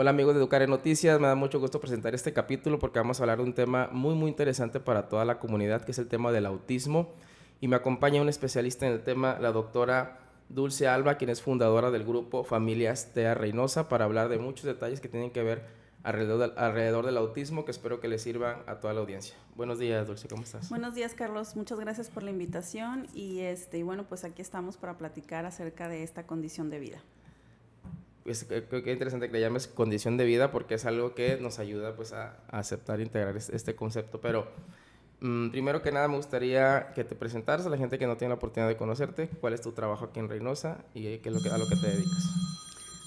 Hola amigos de Educar en Noticias, me da mucho gusto presentar este capítulo porque vamos a hablar de un tema muy interesante para toda la comunidad, que es el tema del autismo. Y me acompaña un especialista en el tema, la doctora Dulce Alba, quien es fundadora del grupo Familias TEA Reynosa, para hablar de muchos detalles que tienen que ver alrededor del autismo, que espero que les sirvan a toda la audiencia. Buenos días, Dulce, ¿cómo estás? Buenos días, Carlos. Muchas gracias por la invitación y bueno, pues aquí estamos para platicar acerca de esta condición de vida. Pues, creo que es interesante que le llames condición de vida porque es algo que nos ayuda pues a aceptar e integrar este concepto, pero primero que nada me gustaría que te presentaras a la gente que no tiene la oportunidad de conocerte, cuál es tu trabajo aquí en Reynosa y qué es a lo que te dedicas.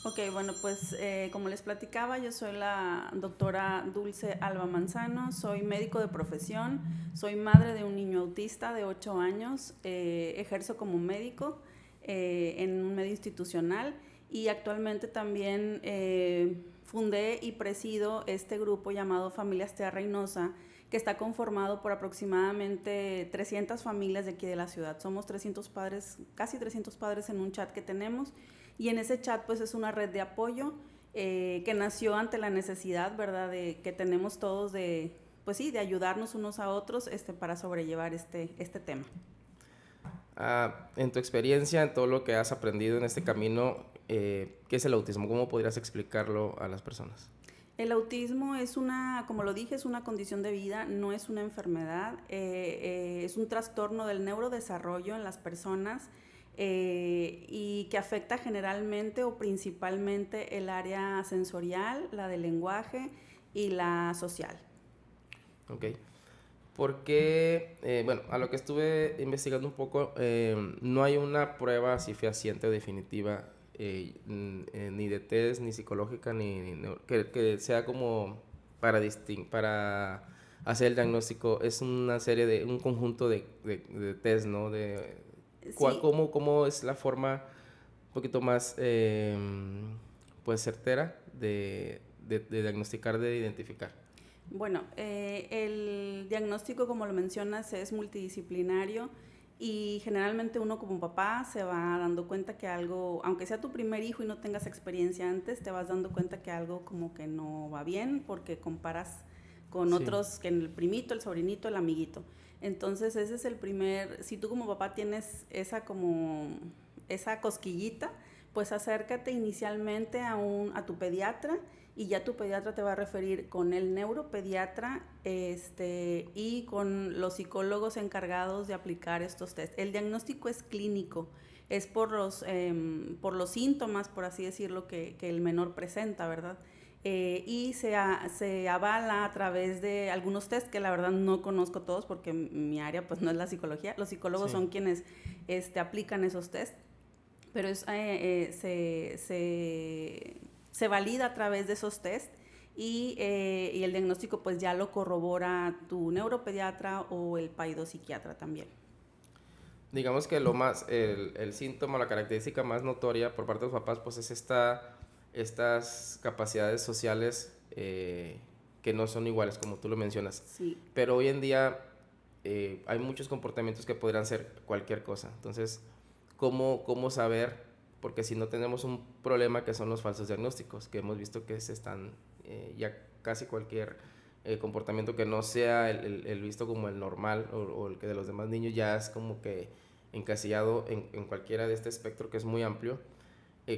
Ok, bueno, pues como les platicaba, yo soy la doctora Dulce Alba Manzano, soy médico de profesión, soy madre de un niño autista de 8 años, ejerzo como médico en un medio institucional y actualmente también fundé y presido este grupo llamado Familias TEA Reynosa, que está conformado por aproximadamente 300 familias de aquí de la ciudad. Somos 300 padres, casi 300 padres en un chat que tenemos. Y en ese chat pues es una red de apoyo que nació ante la necesidad, ¿verdad?, de que tenemos todos de, pues sí, de ayudarnos unos a otros para sobrellevar este tema. En tu experiencia, en todo lo que has aprendido en este camino, ¿qué es el autismo? ¿Cómo podrías explicarlo a las personas? El autismo es como lo dije, es una condición de vida, no es una enfermedad, es un trastorno del neurodesarrollo en las personas y que afecta generalmente o principalmente el área sensorial, la del lenguaje y la social. Ok. Porque, bueno, a lo que estuve investigando un poco, no hay una prueba así fehaciente o definitiva, ni de test, ni psicológica, que sea como para hacer el diagnóstico. Es una serie un conjunto de test, ¿no? Sí, ¿Cómo es la forma un poquito más, pues, certera de diagnosticar, de identificar? bueno, el diagnóstico, como lo mencionas, es multidisciplinario y generalmente uno como papá se va dando cuenta que algo, aunque sea tu primer hijo y no tengas experiencia antes, te vas dando cuenta que algo como que no va bien porque comparas con Sí. otros, que el primito, el sobrinito, el amiguito. Entonces ese es el primer, si tú como papá tienes esa cosquillita, pues acércate inicialmente a tu pediatra y ya tu pediatra te va a referir con el neuropediatra y con los psicólogos encargados de aplicar estos test. El diagnóstico es clínico, es por los síntomas, por así decirlo, que el menor presenta, ¿verdad? Y se avala a través de algunos test que la verdad no conozco todos porque mi área pues no es la psicología. Los psicólogos Sí. son quienes aplican esos test, pero se valida a través de esos test y el diagnóstico pues ya lo corrobora tu neuropediatra o el paidopsiquiatra también. Digamos que el síntoma, la característica más notoria por parte de los papás, pues es estas capacidades sociales que no son iguales, como tú lo mencionas. Sí. Pero hoy en día hay muchos comportamientos que podrían ser cualquier cosa. Entonces, ¿cómo saber? Porque si no tenemos un problema que son los falsos diagnósticos, que hemos visto que se están ya casi cualquier comportamiento que no sea el visto como el normal o el que de los demás niños ya es como que encasillado en cualquiera de este espectro que es muy amplio.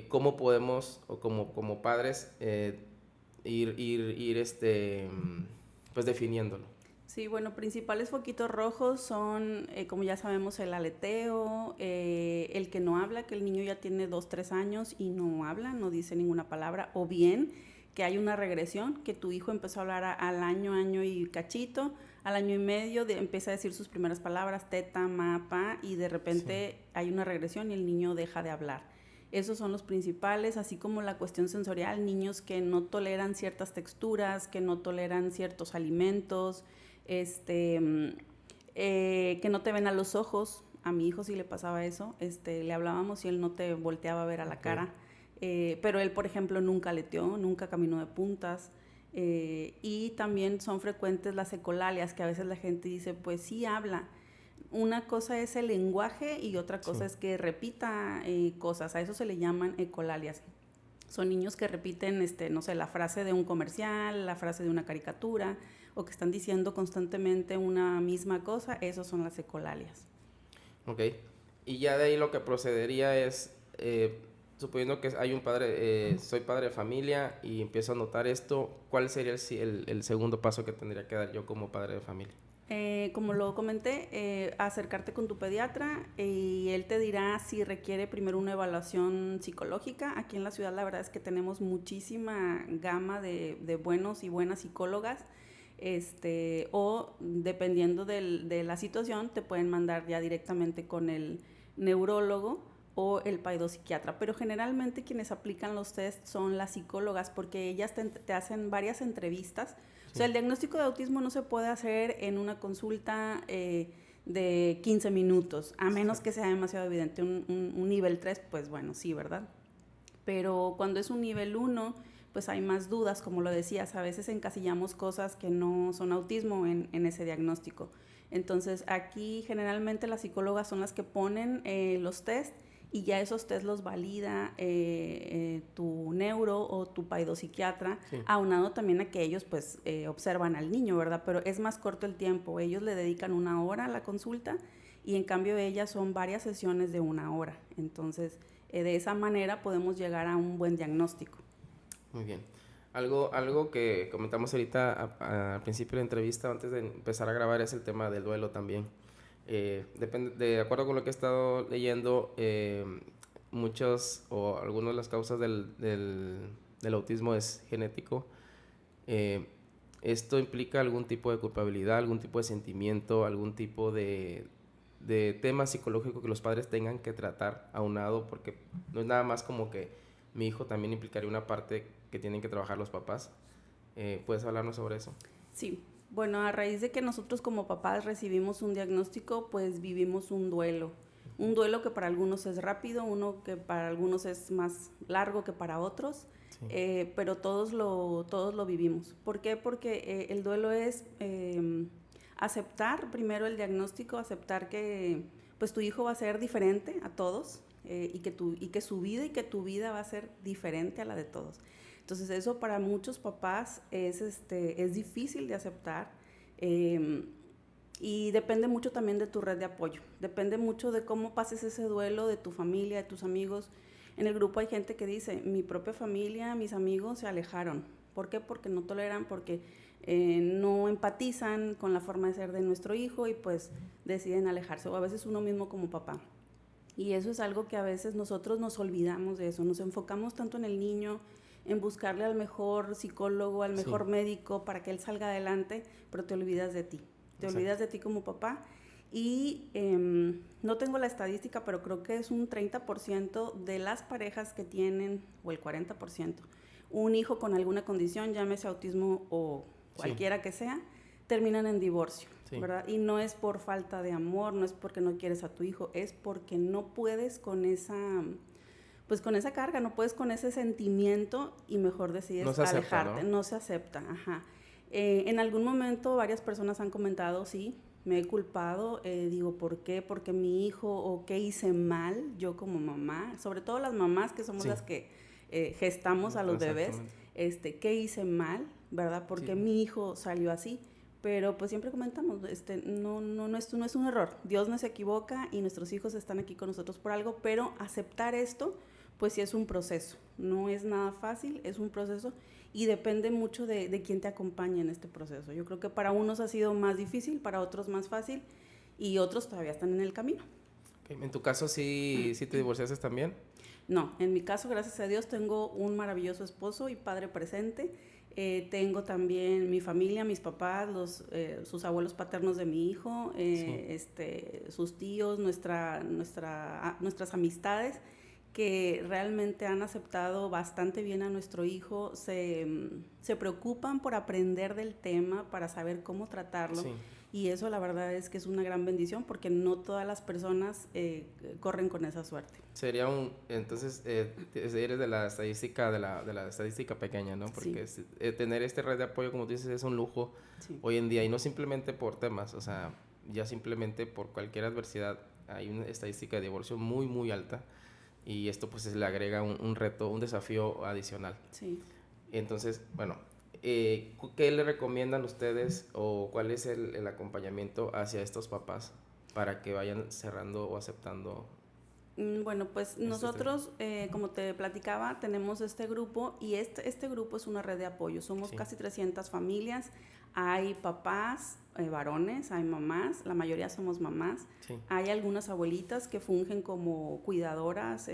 ¿Cómo podemos, o como padres, ir pues definiéndolo? Sí, bueno, principales foquitos rojos son, como ya sabemos, el aleteo, el que no habla, que el niño ya tiene 2, 3 años y no habla, no dice ninguna palabra, o bien que hay una regresión, que tu hijo empezó a hablar al año y cachito, al año y medio empieza a decir sus primeras palabras, teta, ma, pa, y de Sí. repente hay una regresión y el niño deja de hablar. Esos son los principales, así como la cuestión sensorial, niños que no toleran ciertas texturas, que no toleran ciertos alimentos, que no te ven a los ojos. A mi hijo sí le pasaba eso, le hablábamos y él no te volteaba a ver a la Ok. cara, pero él, por ejemplo, nunca aleteó, nunca caminó de puntas, y también son frecuentes las ecolalias, que a veces la gente dice, pues sí habla. Una cosa es el lenguaje y otra Sí. cosa es que repita cosas, a eso se le llaman ecolalias. Son niños que repiten, no sé, la frase de un comercial, la frase de una caricatura, o que están diciendo constantemente una misma cosa. Esos son las ecolalias. Ok. Y ya de ahí lo que procedería es, suponiendo que hay un padre, soy padre de familia y empiezo a notar esto, ¿cuál sería el segundo paso que tendría que dar yo como padre de familia? Como lo comenté, acercarte con tu pediatra y él te dirá si requiere primero una evaluación psicológica. Aquí en la ciudad la verdad es que tenemos muchísima gama de buenos y buenas psicólogas, o dependiendo de la situación te pueden mandar ya directamente con el neurólogo o el paidopsiquiatra, pero generalmente quienes aplican los test son las psicólogas porque ellas te hacen varias entrevistas. O sea, el diagnóstico de autismo no se puede hacer en una consulta de 15 minutos, a menos que sea demasiado evidente. Un nivel 3, pues bueno, sí, ¿verdad? Pero cuando es un nivel 1, pues hay más dudas, como lo decías, a veces encasillamos cosas que no son autismo en ese diagnóstico. Entonces, aquí generalmente las psicólogas son las que ponen los test y ya esos test los valida tu neuro o tu paidopsiquiatra, sí, aunado también a que ellos pues observan al niño, ¿verdad? Pero es más corto el tiempo, ellos le dedican 1 hora a la consulta y en cambio ellas son varias sesiones de 1 hora, entonces de esa manera podemos llegar a un buen diagnóstico. Muy bien. Algo que comentamos ahorita al principio de la entrevista, antes de empezar a grabar, es el tema del duelo también. De acuerdo con lo que he estado leyendo, muchos o algunas de las causas del autismo es genético. Esto implica algún tipo de culpabilidad, algún tipo de sentimiento, algún tipo de tema psicológico que los padres tengan que tratar aunado, porque no es nada más como que mi hijo, también implicaría una parte que tienen que trabajar los papás. ¿Puedes hablarnos sobre eso? Sí. Bueno, a raíz de que nosotros como papás recibimos un diagnóstico, pues vivimos un duelo. Un duelo que para algunos es rápido, uno que para algunos es más largo que para otros, sí, pero todos lo vivimos. ¿Por qué? Porque el duelo es aceptar primero el diagnóstico, aceptar que pues tu hijo va a ser diferente a todos y que su vida y que tu vida va a ser diferente a la de todos. Entonces eso para muchos papás es difícil de aceptar y depende mucho también de tu red de apoyo, depende mucho de cómo pases ese duelo, de tu familia, de tus amigos. En el grupo hay gente que dice, mi propia familia, mis amigos se alejaron. ¿Por qué? Porque no toleran, porque no empatizan con la forma de ser de nuestro hijo y pues deciden alejarse, o a veces uno mismo como papá. Y eso es algo que a veces nosotros nos olvidamos de eso, nos enfocamos tanto en el niño, en buscarle al mejor psicólogo, al mejor, sí, médico para que él salga adelante, pero te olvidas de ti. Te Exacto. olvidas de ti como papá. Y no tengo la estadística, pero creo que es un 30% de las parejas que tienen, o el 40%, un hijo con alguna condición, llámese autismo o cualquiera, sí, que sea, terminan en divorcio, sí, ¿verdad? Y no es por falta de amor, no es porque no quieres a tu hijo, es porque no puedes con esa... pues con esa carga, no puedes con ese sentimiento y mejor decides no alejarte, ¿no? No se acepta, ajá. En algún momento varias personas han comentado, sí, me he culpado, digo, ¿por qué? Porque mi hijo, o qué hice mal, yo como mamá, sobre todo las mamás que somos, sí, las que gestamos a los bebés, ¿qué hice mal, verdad? Porque sí, mi hijo salió así. Pero pues siempre comentamos, no es un error, Dios no se equivoca y nuestros hijos están aquí con nosotros por algo, pero aceptar esto, pues sí es un proceso, no es nada fácil, es un proceso y depende mucho de quién te acompañe en este proceso. Yo creo que para unos ha sido más difícil, para otros más fácil y otros todavía están en el camino. Okay. ¿En tu caso sí te divorciaste también? No, en mi caso, gracias a Dios, tengo un maravilloso esposo y padre presente. Tengo también mi familia, mis papás, sus abuelos paternos de mi hijo, sí, sus tíos, nuestras amistades que realmente han aceptado bastante bien a nuestro hijo, se preocupan por aprender del tema, para saber cómo tratarlo. Sí. Y eso la verdad es que es una gran bendición porque no todas las personas corren con esa suerte. Sería entonces eres de la estadística de la estadística pequeña, ¿no? Porque sí, tener este red de apoyo, como tú dices, es un lujo, sí, hoy en día, y no simplemente por temas, o sea, ya simplemente por cualquier adversidad hay una estadística de divorcio muy muy alta. y esto pues se le agrega un reto, un desafío adicional. Sí. Entonces, bueno, ¿qué le recomiendan ustedes o cuál es el acompañamiento hacia estos papás para que vayan cerrando o aceptando? Bueno, pues nosotros, como te platicaba, tenemos este grupo y este grupo es una red de apoyo. Somos casi 300 familias. Hay papás, varones, hay mamás, la mayoría somos mamás. Sí. Hay algunas abuelitas que fungen como cuidadoras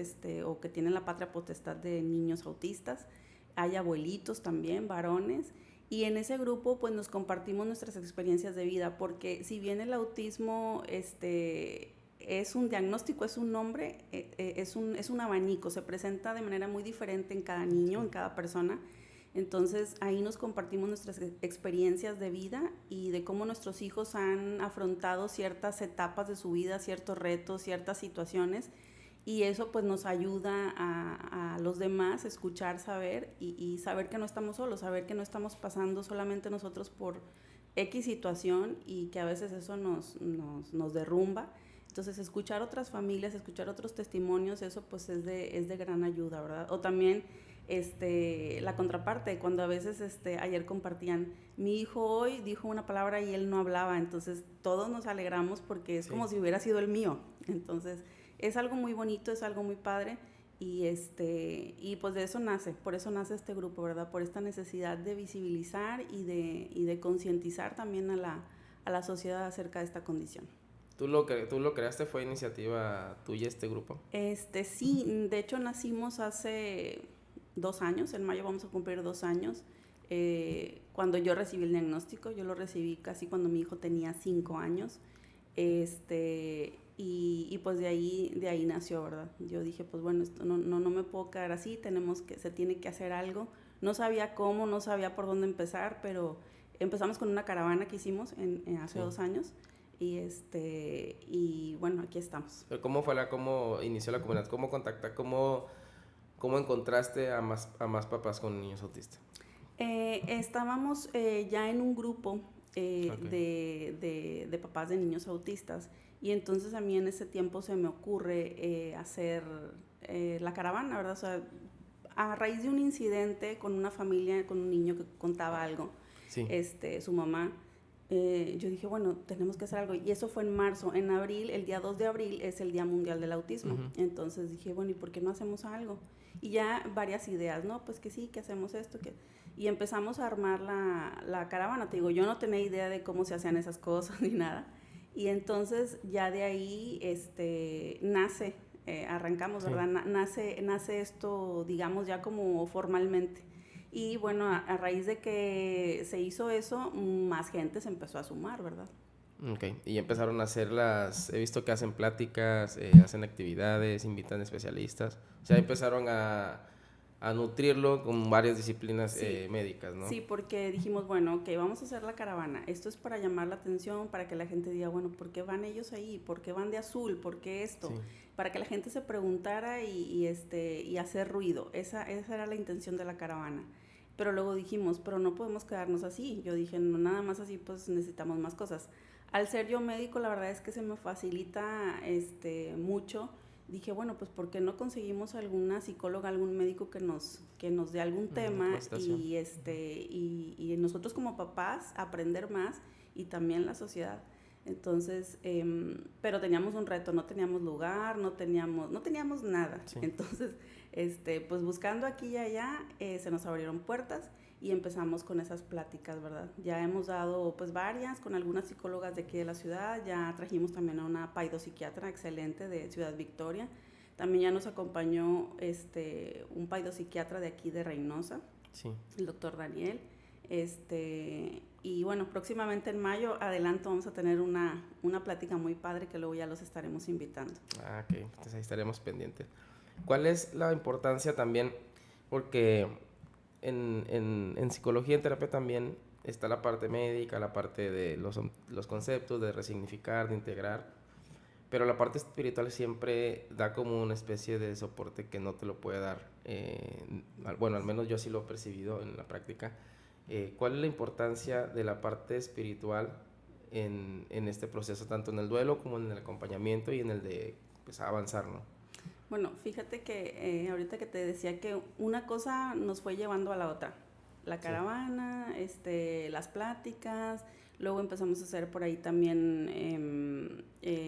o que tienen la patria potestad de niños autistas. Hay abuelitos también, varones. Y en ese grupo pues nos compartimos nuestras experiencias de vida, porque si bien el autismo es un diagnóstico, es un nombre, es un abanico, se presenta de manera muy diferente en cada niño, en cada persona. Entonces ahí nos compartimos nuestras experiencias de vida y de cómo nuestros hijos han afrontado ciertas etapas de su vida, ciertos retos, ciertas situaciones, y eso pues nos ayuda a los demás escuchar, saber y saber que no estamos solos, saber que no estamos pasando solamente nosotros por X situación y que a veces eso nos derrumba. Entonces, escuchar otras familias, escuchar otros testimonios, eso pues es de gran ayuda, ¿verdad? O también la contraparte, cuando a veces ayer compartían, mi hijo hoy dijo una palabra y él no hablaba, entonces todos nos alegramos porque es como si hubiera sido el mío. Entonces, es algo muy bonito, es algo muy padre y pues de eso nace, por eso nace este grupo, ¿verdad? Por esta necesidad de visibilizar y de concientizar también a la sociedad acerca de esta condición. ¿Tú lo creaste? ¿Fue iniciativa tuya este grupo? Sí, de hecho nacimos hace 2 años, en mayo vamos a cumplir 2 años. Cuando yo recibí el diagnóstico, yo lo recibí casi cuando mi hijo tenía 5 años. Y pues de ahí nació, ¿verdad? Yo dije, pues bueno, esto no me puedo quedar así, se tiene que hacer algo. No sabía cómo, no sabía por dónde empezar, pero empezamos con una caravana que hicimos hace 2 años. Y bueno, aquí estamos. ¿Pero cómo inició la comunidad? ¿Cómo contactar? ¿Cómo encontraste a más papás con niños autistas? Estábamos ya en un grupo de papás de niños autistas y entonces a mí en ese tiempo se me ocurre hacer la caravana, ¿verdad? O sea, a raíz de un incidente con una familia, con un niño que contaba algo, sí. Su mamá, yo dije, bueno, tenemos que hacer algo. Y eso fue en marzo. En abril, el día 2 de abril, es el Día Mundial del Autismo. Entonces dije, bueno, ¿y por qué no hacemos algo? Y ya varias ideas, ¿no? Pues que sí, que hacemos esto. Y empezamos a armar la caravana. Te digo, yo no tenía idea de cómo se hacían esas cosas ni nada. Y entonces ya de ahí nace, arrancamos, ¿verdad? Nace esto, digamos, ya como formalmente. Y bueno, a raíz de que se hizo eso, más gente se empezó a sumar, ¿verdad? Ok, y empezaron a hacer he visto que hacen pláticas, hacen actividades, invitan especialistas, o sea, empezaron a nutrirlo con varias disciplinas médicas, ¿no? Sí, porque dijimos, bueno, ok, vamos a hacer la caravana, esto es para llamar la atención, para que la gente diga, bueno, ¿por qué van ellos ahí? ¿Por qué van de azul? ¿Por qué esto? Sí. Para que la gente se preguntara y hacer ruido, esa era la intención de la caravana. Pero luego dijimos, pero no podemos quedarnos así. Yo dije, no, nada más así, pues necesitamos más cosas. Al ser yo médico, la verdad es que se me facilita mucho. Dije, bueno, pues ¿por qué no conseguimos alguna psicóloga, algún médico que nos dé algún tema y nosotros como papás aprender más y también la sociedad? Entonces, pero teníamos un reto, no teníamos lugar, no teníamos nada. Sí. Entonces, pues buscando aquí y allá, se nos abrieron puertas y empezamos con esas pláticas, ¿verdad? Ya hemos dado pues varias con algunas psicólogas de aquí de la ciudad, ya trajimos también a una paidopsiquiatra excelente de Ciudad Victoria, también ya nos acompañó un paidopsiquiatra de aquí de Reynosa, sí. El doctor Daniel, y bueno, próximamente en mayo, adelanto, vamos a tener una plática muy padre que luego ya los estaremos invitando. Ah, ok, entonces ahí estaremos pendientes. ¿Cuál es la importancia también? Porque en psicología, en terapia también está la parte médica, la parte de los conceptos, de resignificar, de integrar, pero la parte espiritual siempre da como una especie de soporte que no te lo puede dar. Bueno, al menos yo así lo he percibido en la práctica. ¿Cuál es la importancia de la parte espiritual en este proceso, tanto en el duelo como en el acompañamiento y en el de pues, avanzar, ¿no? Bueno, fíjate que ahorita que te decía que una cosa nos fue llevando a la otra. La caravana, las pláticas, luego empezamos a hacer por ahí también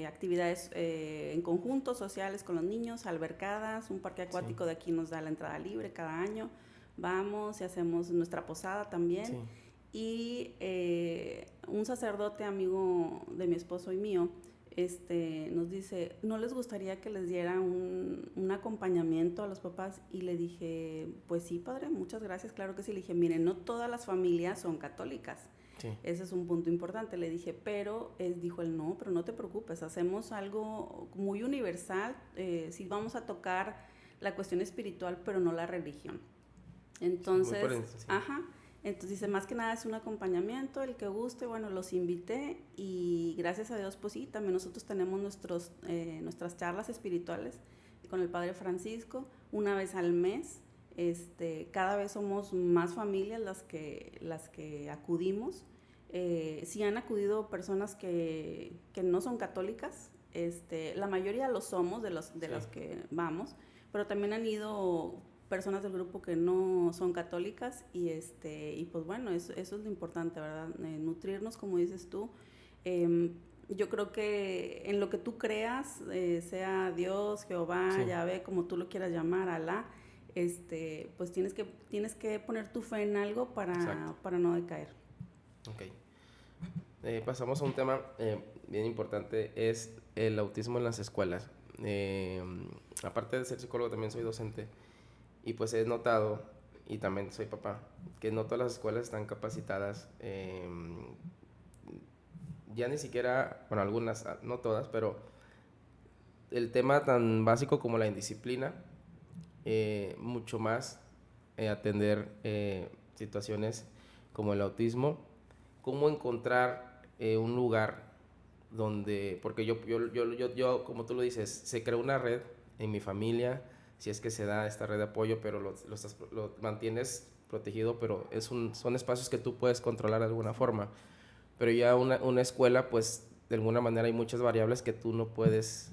actividades en conjunto, sociales con los niños, albercadas, un parque acuático de aquí nos da la entrada libre cada año, vamos y hacemos nuestra posada también. Sí. Y un sacerdote amigo de mi esposo y mío, nos dice, ¿no les gustaría que les diera un acompañamiento a los papás? Y le dije, pues sí, padre, muchas gracias, claro que sí. Le dije, miren, no todas las familias son católicas. Sí. Ese es un punto importante. Le dije, pero dijo él, no, pero no te preocupes, hacemos algo muy universal, sí vamos a tocar la cuestión espiritual, pero no la religión. Entonces, muy prensa, sí. Ajá. Entonces dice, más que nada es un acompañamiento, el que guste, bueno, los invité y gracias a Dios, pues sí, también nosotros tenemos nuestras charlas espirituales con el Padre Francisco, una vez al mes, cada vez somos más familias las que acudimos, sí han acudido personas que no son católicas, la mayoría lo somos de los que vamos, pero también han ido personas del grupo que no son católicas y pues bueno, eso es lo importante, ¿verdad? Nutrirnos, como dices tú. Yo creo que en lo que tú creas, sea Dios, Jehová, sí. Yahvé, como tú lo quieras llamar, Alá, pues tienes que poner tu fe en algo para no decaer. Ok. Pasamos a un tema bien importante, es el autismo en las escuelas. Aparte de ser psicólogo, también soy docente. Y pues he notado, y también soy papá, que no todas las escuelas están capacitadas, ya ni siquiera, bueno, algunas, no todas, pero el tema tan básico como la indisciplina, mucho más atender situaciones como el autismo, cómo encontrar un lugar donde, porque yo, como tú lo dices, se creó una red en mi familia, si es que se da esta red de apoyo, pero lo mantienes protegido, pero son espacios que tú puedes controlar de alguna forma. Pero ya una escuela, pues, de alguna manera hay muchas variables que tú no puedes...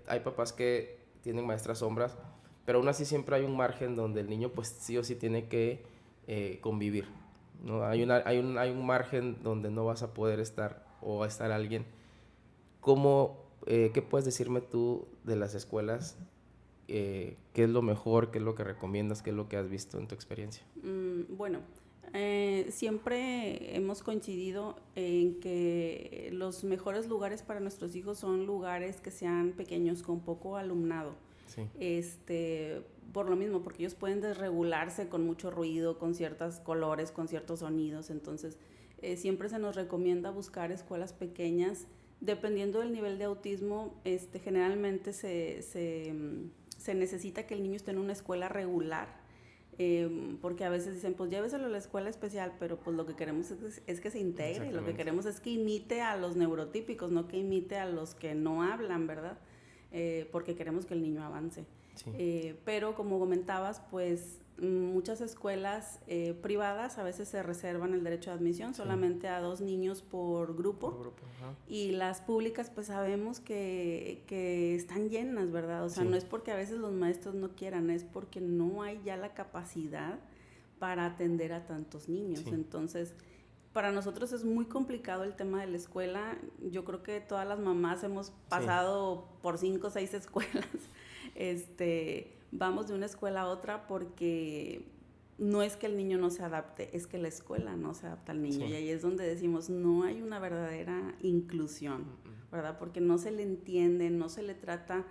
hay papás que tienen maestras sombras, pero aún así siempre hay un margen donde el niño, pues, sí o sí tiene que convivir, ¿no? Hay un margen donde no vas a poder estar, o va a estar alguien. ¿Qué puedes decirme tú de las escuelas? ¿Qué es lo mejor? ¿Qué es lo que recomiendas? ¿Qué es lo que has visto en tu experiencia? Bueno, siempre hemos coincidido en que los mejores lugares para nuestros hijos son lugares que sean pequeños, con poco alumnado. Sí. Por lo mismo, porque ellos pueden desregularse con mucho ruido, con ciertos colores, con ciertos sonidos. Entonces, siempre se nos recomienda buscar escuelas pequeñas. Dependiendo del nivel de autismo, generalmente se necesita que el niño esté en una escuela regular, porque a veces dicen, pues lléveselo a la escuela especial, pero pues lo que queremos es que se integre, lo que queremos es que imite a los neurotípicos, no que imite a los que no hablan, ¿verdad? Porque queremos que el niño avance. Sí. Pero como comentabas, pues muchas escuelas privadas a veces se reservan el derecho de admisión, sí. Solamente a 2 niños por grupo, y las públicas pues sabemos que están llenas, ¿verdad? O sea, sí. No es porque a veces los maestros no quieran, es porque no hay ya la capacidad para atender a tantos niños. Sí. Entonces, para nosotros es muy complicado el tema de la escuela. Yo creo que todas las mamás hemos pasado sí. por 5 o 6 escuelas. Vamos de una escuela a otra porque no es que el niño no se adapte, es que la escuela no se adapta al niño. Sí. Y ahí es donde decimos, no hay una verdadera inclusión, ¿verdad? Porque no se le entiende, no se le trata,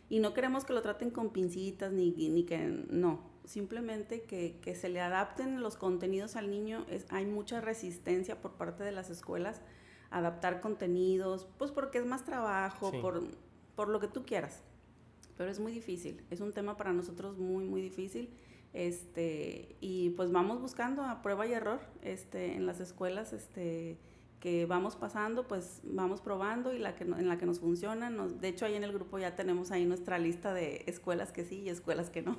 y no queremos que lo traten con pincitas, ni que, no. Simplemente que se le adapten los contenidos al niño. Hay mucha resistencia por parte de las escuelas a adaptar contenidos, pues porque es más trabajo, sí. por lo que tú quieras. Pero es muy difícil, es un tema para nosotros muy, muy difícil, y pues vamos buscando a prueba y error, en las escuelas, que vamos pasando, pues vamos probando, y en la que nos funciona. De hecho, ahí en el grupo ya tenemos ahí nuestra lista de escuelas que sí y escuelas que no.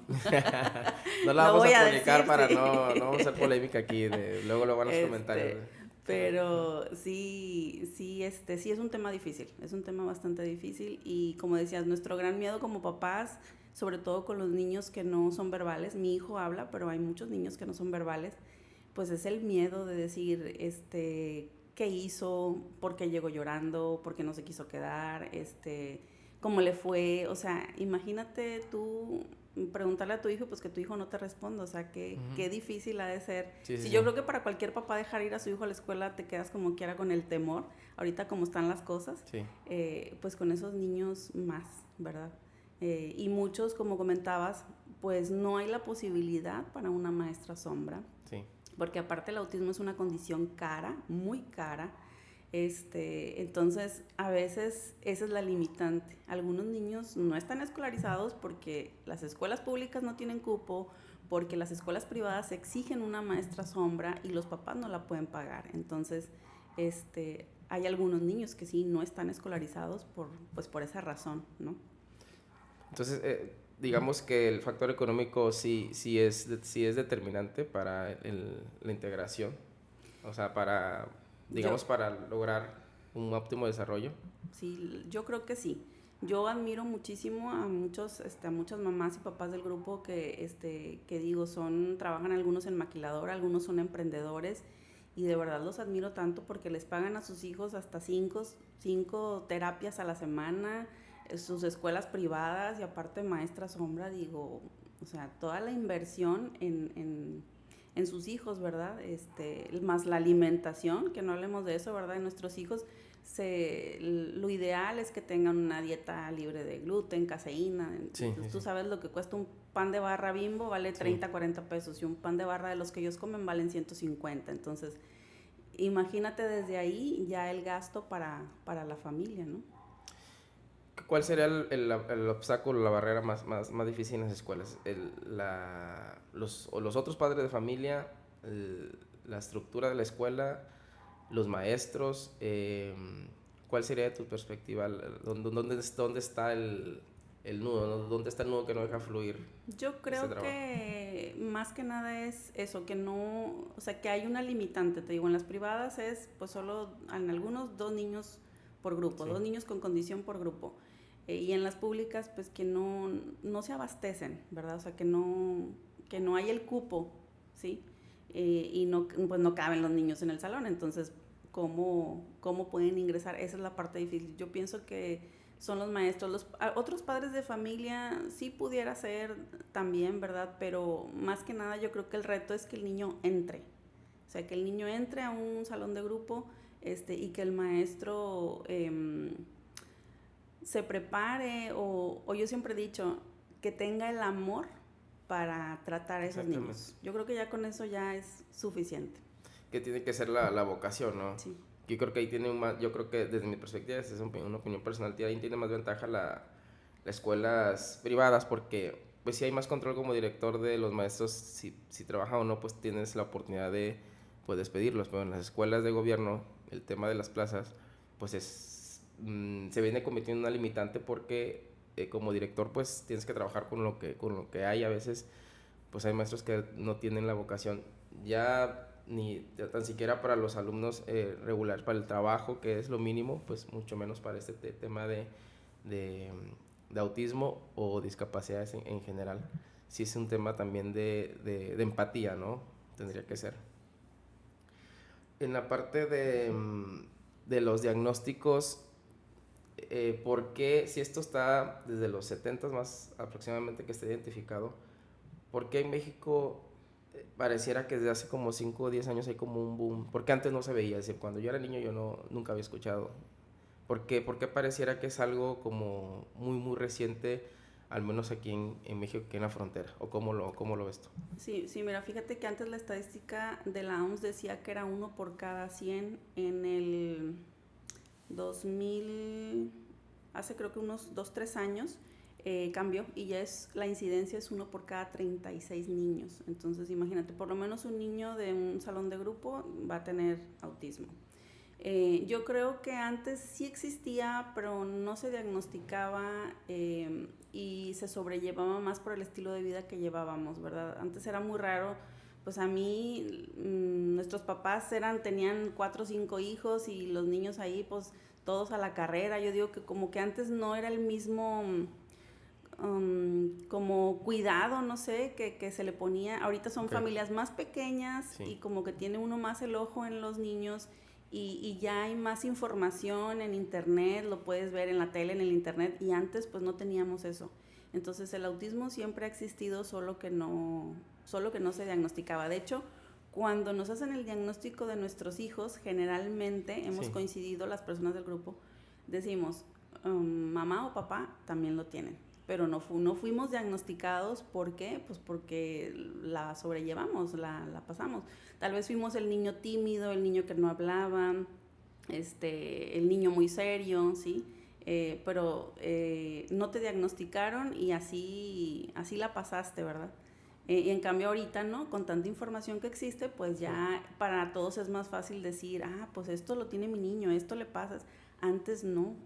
No la vamos a publicar decir, para sí. no vamos a hacer polémica aquí, luego lo van a los comentarios. Pero sí es un tema difícil, es un tema bastante difícil, y como decías, nuestro gran miedo como papás, sobre todo con los niños que no son verbales. Mi hijo habla, pero hay muchos niños que no son verbales. Pues es el miedo de decir, qué hizo, por qué llegó llorando, por qué no se quiso quedar, cómo le fue. O sea, imagínate tú preguntarle a tu hijo, pues que tu hijo no te responda. O sea, qué difícil ha de ser. Sí, yo creo que para cualquier papá dejar ir a su hijo a la escuela te quedas como quiera con el temor. Ahorita como están las cosas, pues con esos niños más, ¿verdad? Y muchos, como comentabas, pues no hay la posibilidad para una maestra sombra. Sí. Porque aparte el autismo es una condición cara, muy cara. Entonces, a veces esa es la limitante. Algunos niños no están escolarizados porque las escuelas públicas no tienen cupo, porque las escuelas privadas exigen una maestra sombra y los papás no la pueden pagar. Entonces, hay algunos niños que sí no están escolarizados por esa razón, ¿no? Entonces, digamos que el factor económico sí es determinante para la integración, o sea, para lograr un óptimo desarrollo. Sí, yo creo que sí. Yo admiro muchísimo a muchas mamás y papás del grupo que digo, trabajan algunos en maquiladora, algunos son emprendedores, y de verdad los admiro tanto porque les pagan a sus hijos hasta cinco terapias a la semana, sus escuelas privadas y aparte maestra sombra, digo, o sea, toda la inversión en sus hijos, ¿verdad? Más la alimentación, que no hablemos de eso, ¿verdad? De nuestros hijos, lo ideal es que tengan una dieta libre de gluten, caseína. Entonces, tú sabes lo que cuesta un pan de barra Bimbo, vale 30, 40 pesos, y un pan de barra de los que ellos comen valen 150. Entonces, imagínate desde ahí ya el gasto para la familia, ¿no? ¿Cuál sería el obstáculo, la barrera más difícil en las escuelas? Los otros padres de familia, la estructura de la escuela, los maestros. ¿Cuál sería de tu perspectiva? ¿Dónde está el nudo, ¿no? ¿Dónde está el nudo que no deja fluir? Yo creo que más que nada es eso, que no, o sea, que hay una limitante, te digo, en las privadas es pues solo en algunos 2 niños por grupo, 2 niños con condición por grupo. Y en las públicas pues que no se abastecen, ¿verdad? O sea, que no hay el cupo, ¿sí? Y pues no caben los niños en el salón, entonces ¿cómo pueden ingresar? Esa es la parte difícil. Yo pienso que son los maestros, otros padres de familia sí pudiera ser también, ¿verdad? Pero más que nada yo creo que el reto es que el niño entre, o sea, que el niño entre a un salón de grupo, y que el maestro se prepare, o yo siempre he dicho, que tenga el amor para tratar a esos niños. Yo creo que ya con eso ya es suficiente. Que tiene que ser la vocación, ¿no? Sí. Yo creo que ahí yo creo que desde mi perspectiva, esa es una opinión personal, ahí tiene más ventaja las escuelas privadas, porque pues si hay más control como director de los maestros, si trabajan o no, pues tienes la oportunidad de pues despedirlos, pero en las escuelas de gobierno, el tema de las plazas, pues se viene convirtiendo en una limitante porque como director pues tienes que trabajar con lo que hay. A veces pues hay maestros que no tienen la vocación ya ni tan siquiera para los alumnos regulares, para el trabajo, que es lo mínimo, pues mucho menos para este tema de autismo o discapacidades en general. Sí es un tema también de empatía, ¿no? Tendría que ser. En la parte de los diagnósticos, ¿por qué, si esto está desde los 70 más aproximadamente que está identificado, por qué en México pareciera que desde hace como 5 o 10 años hay como un boom? Porque antes no se veía, es decir, cuando yo era niño yo nunca había escuchado. ¿Por qué pareciera que es algo como muy reciente, al menos aquí en México, aquí en la frontera? ¿O cómo lo ves tú? Sí, mira, fíjate que antes la estadística de la OMS decía que era 1 por cada 100. En el 2000, hace creo que unos 2-3 años, cambió y ya la incidencia es 1 por cada 36 niños. Entonces imagínate, por lo menos un niño de un salón de grupo va a tener autismo. Yo creo que antes sí existía, pero no se diagnosticaba y se sobrellevaba más por el estilo de vida que llevábamos, ¿verdad? Antes era muy raro. Pues a mí, nuestros papás tenían 4 o 5 hijos y los niños ahí, pues todos a la carrera. Yo digo que como que antes no era el mismo como cuidado, no sé, que se le ponía. Ahorita son Okay. familias más pequeñas Sí. y como que tiene uno más el ojo en los niños y ya hay más información en internet, lo puedes ver en la tele, en el internet, y antes pues no teníamos eso. Entonces el autismo siempre ha existido, solo que no se diagnosticaba. De hecho, cuando nos hacen el diagnóstico de nuestros hijos, generalmente hemos Sí. coincidido las personas del grupo, decimos, mamá o papá también lo tienen, pero no fuimos diagnosticados. ¿Por qué? Pues porque la sobrellevamos, la pasamos. Tal vez fuimos el niño tímido, el niño que no hablaba, el niño muy serio, ¿sí? Pero no te diagnosticaron y así la pasaste, ¿verdad? Y en cambio ahorita, ¿no? Con tanta información que existe, pues ya para todos es más fácil decir, pues esto lo tiene mi niño, esto le pasa. Antes no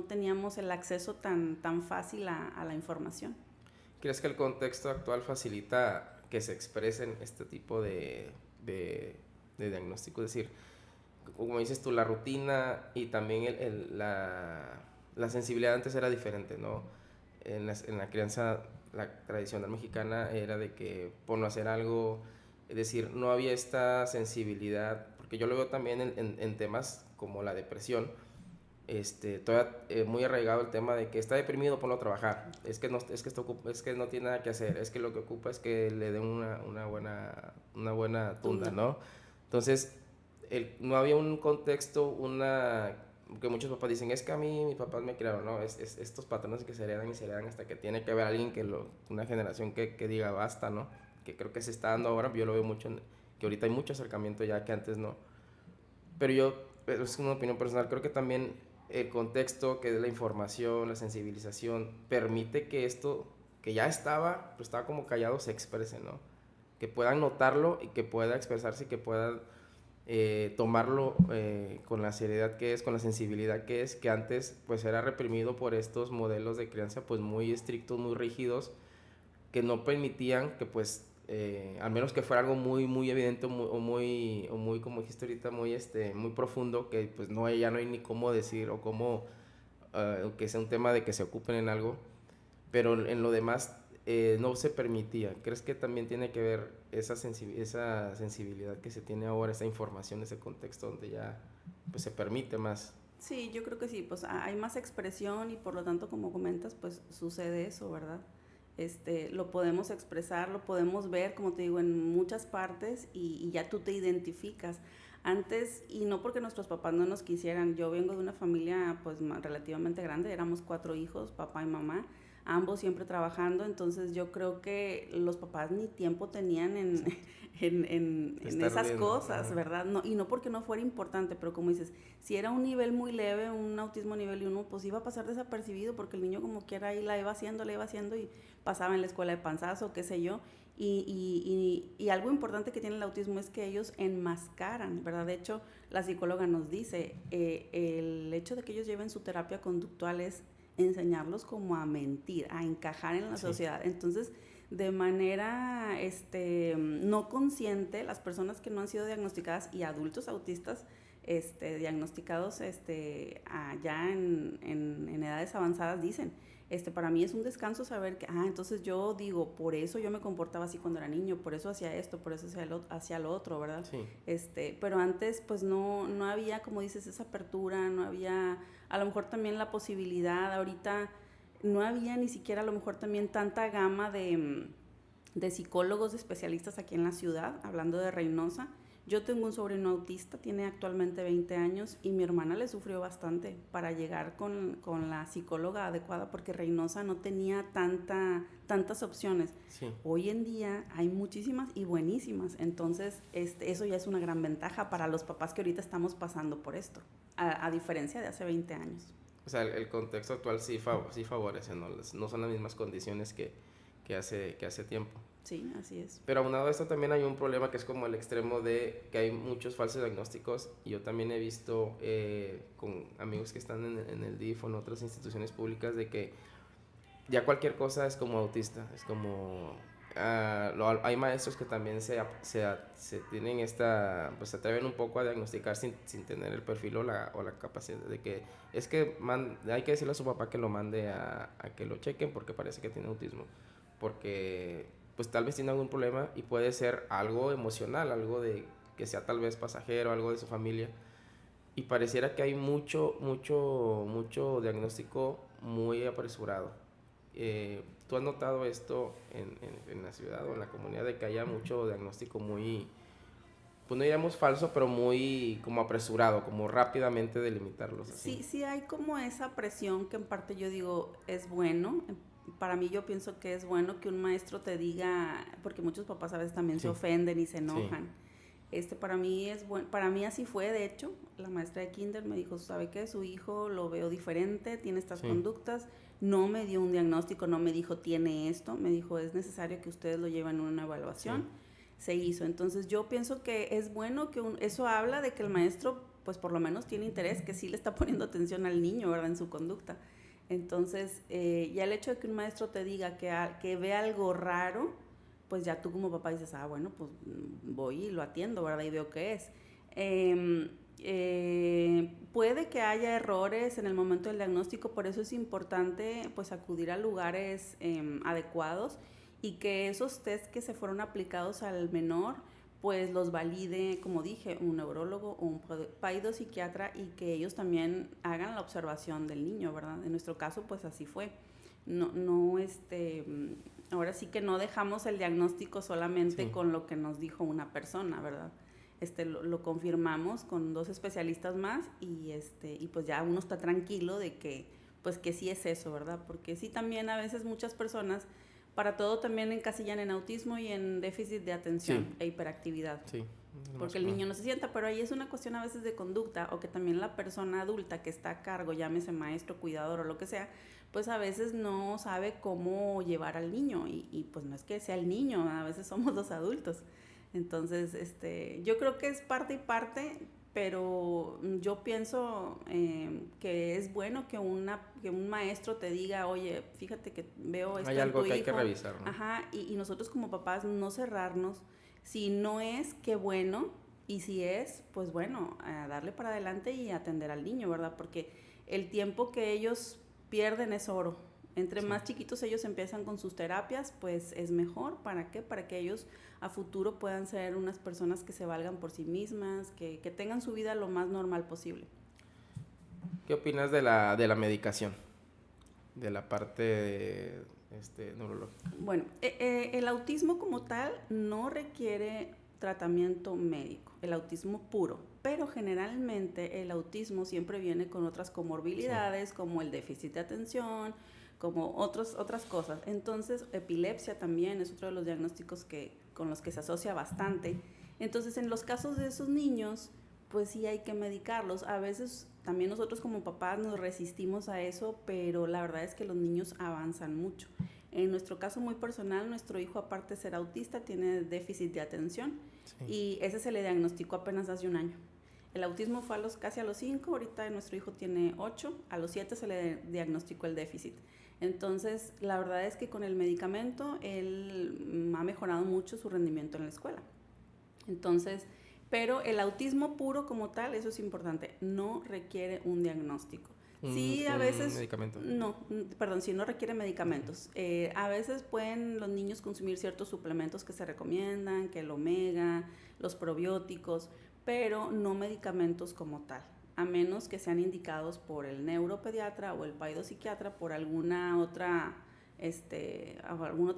teníamos el acceso tan fácil a la información. ¿Crees que el contexto actual facilita que se expresen este tipo de diagnóstico? Es decir, como dices tú, la rutina y también la sensibilidad antes era diferente, ¿no? En la crianza, la tradicional mexicana era de que por no hacer algo, es decir, no había esta sensibilidad, porque yo lo veo también en temas como la depresión, todavía muy arraigado el tema de que está deprimido por no trabajar, es que no tiene nada que hacer, es que lo que ocupa es que le den una buena tunda, ¿no? Entonces, no había un contexto, que muchos papás dicen, es que a mí mis papás me criaron, ¿no? Estos patrones que se heredan y se heredan hasta que tiene que haber alguien una generación que diga basta, ¿no? Que creo que se está dando ahora, yo lo veo mucho, que ahorita hay mucho acercamiento ya que antes no. Pero es una opinión personal, creo que también el contexto, que es la información, la sensibilización, permite que esto, que ya estaba, pero estaba como callado, se exprese, ¿no? Que puedan notarlo y que pueda expresarse y que puedan tomarlo con la seriedad que es, con la sensibilidad que es, que antes pues era reprimido por estos modelos de crianza pues muy estrictos, muy rígidos, que no permitían que pues al menos que fuera algo muy evidente o muy como dijiste ahorita, muy profundo, que pues ya no hay ni cómo decir o cómo que sea un tema de que se ocupen en algo, pero en lo demás no se permitía. ¿Crees que también tiene que ver esa sensibilidad que se tiene ahora, esa información, ese contexto donde ya pues se permite más? Sí, yo creo que sí, pues hay más expresión y por lo tanto, como comentas, pues sucede eso, ¿verdad? Lo podemos expresar, lo podemos ver, como te digo, en muchas partes y ya tú te identificas. Antes, y no porque nuestros papás no nos quisieran, yo vengo de una familia pues relativamente grande, éramos 4 hijos, papá y mamá, ambos siempre trabajando, entonces yo creo que los papás ni tiempo tenían en esas Viendo, cosas, ¿verdad? No, y no porque no fuera importante, pero como dices, si era un nivel muy leve, un autismo nivel 1, pues iba a pasar desapercibido porque el niño como quiera ahí la iba haciendo y pasaba en la escuela de panzazo, qué sé yo. Y algo importante que tiene el autismo es que ellos enmascaran, ¿verdad? De hecho, la psicóloga nos dice, el hecho de que ellos lleven su terapia conductual es enseñarlos como a mentir, a encajar en la sociedad. Entonces, de manera no consciente, las personas que no han sido diagnosticadas y adultos autistas diagnosticados ya en edades avanzadas dicen, para mí es un descanso saber que, entonces yo digo, por eso yo me comportaba así cuando era niño, por eso hacía esto, por eso hacía lo otro, ¿verdad? Sí. Pero antes pues no había, como dices, esa apertura, no había a lo mejor también la posibilidad, ahorita no había ni siquiera a lo mejor también tanta gama de psicólogos especialistas aquí en la ciudad, hablando de Reynosa. Yo tengo un sobrino autista, tiene actualmente 20 años y mi hermana le sufrió bastante para llegar con la psicóloga adecuada porque Reynosa no tenía tantas opciones. Sí. Hoy en día hay muchísimas y buenísimas, entonces eso ya es una gran ventaja para los papás que ahorita estamos pasando por esto, a diferencia de hace 20 años. O sea, el contexto actual sí favorece, ¿no? No son las mismas condiciones que hace tiempo. Sí, así es. Pero aunado a esto también hay un problema que es como el extremo de que hay muchos falsos diagnósticos. Y yo también he visto con amigos que están en el DIF o en otras instituciones públicas de que ya cualquier cosa es como autista, es como hay maestros que también se tienen pues se atreven un poco a diagnosticar sin tener el perfil o la capacidad de que es que hay que decirle a su papá que lo mande a que lo chequen porque parece que tiene autismo, porque pues tal vez tiene algún problema y puede ser algo emocional, algo de que sea tal vez pasajero, algo de su familia, y pareciera que hay mucho diagnóstico muy apresurado. ¿Tú has notado esto en la ciudad o en la comunidad, de que haya mucho diagnóstico muy, pues no diríamos falso, pero muy como apresurado, como rápidamente delimitarlos así? Sí hay como esa presión que en parte yo digo es bueno. Para mí yo pienso que es bueno que un maestro te diga, porque muchos papás a veces también se ofenden y se enojan. Para mí es bueno, para mí así fue, de hecho, la maestra de kinder me dijo, ¿sabe qué? Su hijo lo veo diferente, tiene estas conductas, no me dio un diagnóstico, no me dijo tiene esto, me dijo es necesario que ustedes lo lleven a una evaluación, se hizo. Entonces yo pienso que es bueno que eso habla de que el maestro pues por lo menos tiene interés, que sí le está poniendo atención al niño, ¿verdad? En su conducta. Entonces ya el hecho de que un maestro te diga que ve algo raro, pues ya tú como papá dices, bueno, pues voy y lo atiendo, ¿verdad? Y veo qué es. Puede que haya errores en el momento del diagnóstico, por eso es importante pues acudir a lugares adecuados y que esos test que se fueron aplicados al menor pues los valide, como dije, un neurólogo o un paidopsiquiatra, y que ellos también hagan la observación del niño, ¿verdad? En nuestro caso pues así fue. Ahora sí que no dejamos el diagnóstico solamente con lo que nos dijo una persona, ¿verdad? Lo confirmamos con 2 especialistas más y pues ya uno está tranquilo de que pues que sí es eso, ¿verdad? Porque sí también a veces muchas personas para todo también encasillan en autismo y en déficit de atención e hiperactividad. Sí. Porque el niño no se sienta, pero ahí es una cuestión a veces de conducta, o que también la persona adulta que está a cargo, llámese maestro, cuidador o lo que sea, pues a veces no sabe cómo llevar al niño y pues no es que sea el niño, a veces somos los adultos. Entonces, yo creo que es parte y parte, pero yo pienso que es bueno que un maestro te diga, oye, fíjate que veo esto hay algo que hay que revisar, ¿no? Ajá, y nosotros como papás no cerrarnos. Si no es, qué bueno, y si es, pues bueno, a darle para adelante y atender al niño, ¿verdad? Porque el tiempo que ellos pierden es oro. Entre más chiquitos ellos empiezan con sus terapias, pues es mejor. ¿Para qué? Para que ellos a futuro puedan ser unas personas que se valgan por sí mismas, que tengan su vida lo más normal posible. ¿Qué opinas de la medicación? De la parte neurológica. Bueno, el autismo como tal no requiere tratamiento médico, el autismo puro, pero generalmente el autismo siempre viene con otras comorbilidades, como el déficit de atención, como otras cosas. Entonces, epilepsia también es otro de los diagnósticos con los que se asocia bastante. Entonces, en los casos de esos niños, pues sí hay que medicarlos. A veces también nosotros como papás nos resistimos a eso, pero la verdad es que los niños avanzan mucho. En nuestro caso muy personal, nuestro hijo, aparte de ser autista, tiene déficit de atención y ese se le diagnosticó apenas hace 1 año. El autismo fue casi a los 5, ahorita nuestro hijo tiene 8, a los 7 se le diagnosticó el déficit. Entonces, la verdad es que con el medicamento él ha mejorado mucho su rendimiento en la escuela. Entonces, pero el autismo puro como tal, eso es importante, no requiere un diagnóstico. Sí, a veces... medicamento. Sí, no requiere medicamentos. A veces pueden los niños consumir ciertos suplementos que se recomiendan, que el omega, los probióticos, pero no medicamentos como tal, a menos que sean indicados por el neuropediatra o el paidopsiquiatra por alguna otra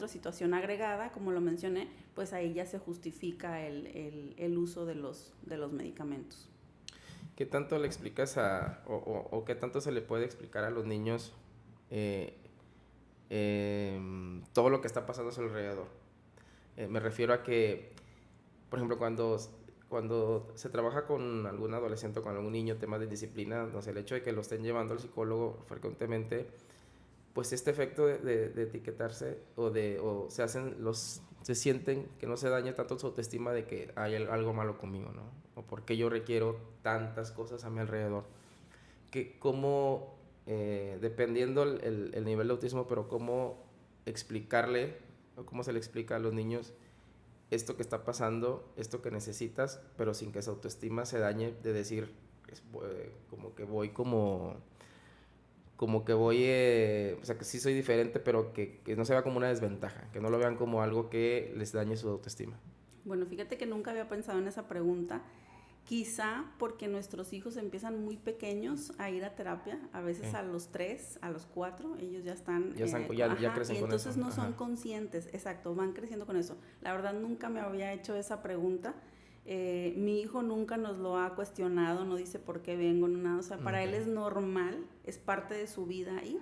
situación agregada, como lo mencioné, pues ahí ya se justifica el uso de los medicamentos. ¿Qué tanto le explicas o qué tanto se le puede explicar a los niños todo lo que está pasando a su alrededor? Me refiero a que, por ejemplo, cuando se trabaja con algún adolescente o con algún niño, temas de disciplina, no sé, el hecho de que lo estén llevando al psicólogo frecuentemente, pues este efecto de etiquetarse se sienten que no se daña tanto su autoestima de que hay algo malo conmigo, ¿no? O porque yo requiero tantas cosas a mi alrededor. Que dependiendo el nivel de autismo, pero cómo explicarle o cómo se le explica a los niños esto que está pasando, esto que necesitas, pero sin que su autoestima se dañe de decir, como que voy o sea, que sí soy diferente, pero que no se vea como una desventaja, que no lo vean como algo que les dañe su autoestima. Bueno, fíjate que nunca había pensado en esa pregunta. Quizá porque nuestros hijos empiezan muy pequeños a ir a terapia, a veces a los 3, a los 4, ellos ya están... Ya crecen y con eso. entonces no son conscientes, exacto, van creciendo con eso. La verdad nunca me había hecho esa pregunta. Mi hijo nunca nos lo ha cuestionado, no dice por qué vengo, no nada. O sea, para él es normal, es parte de su vida ir,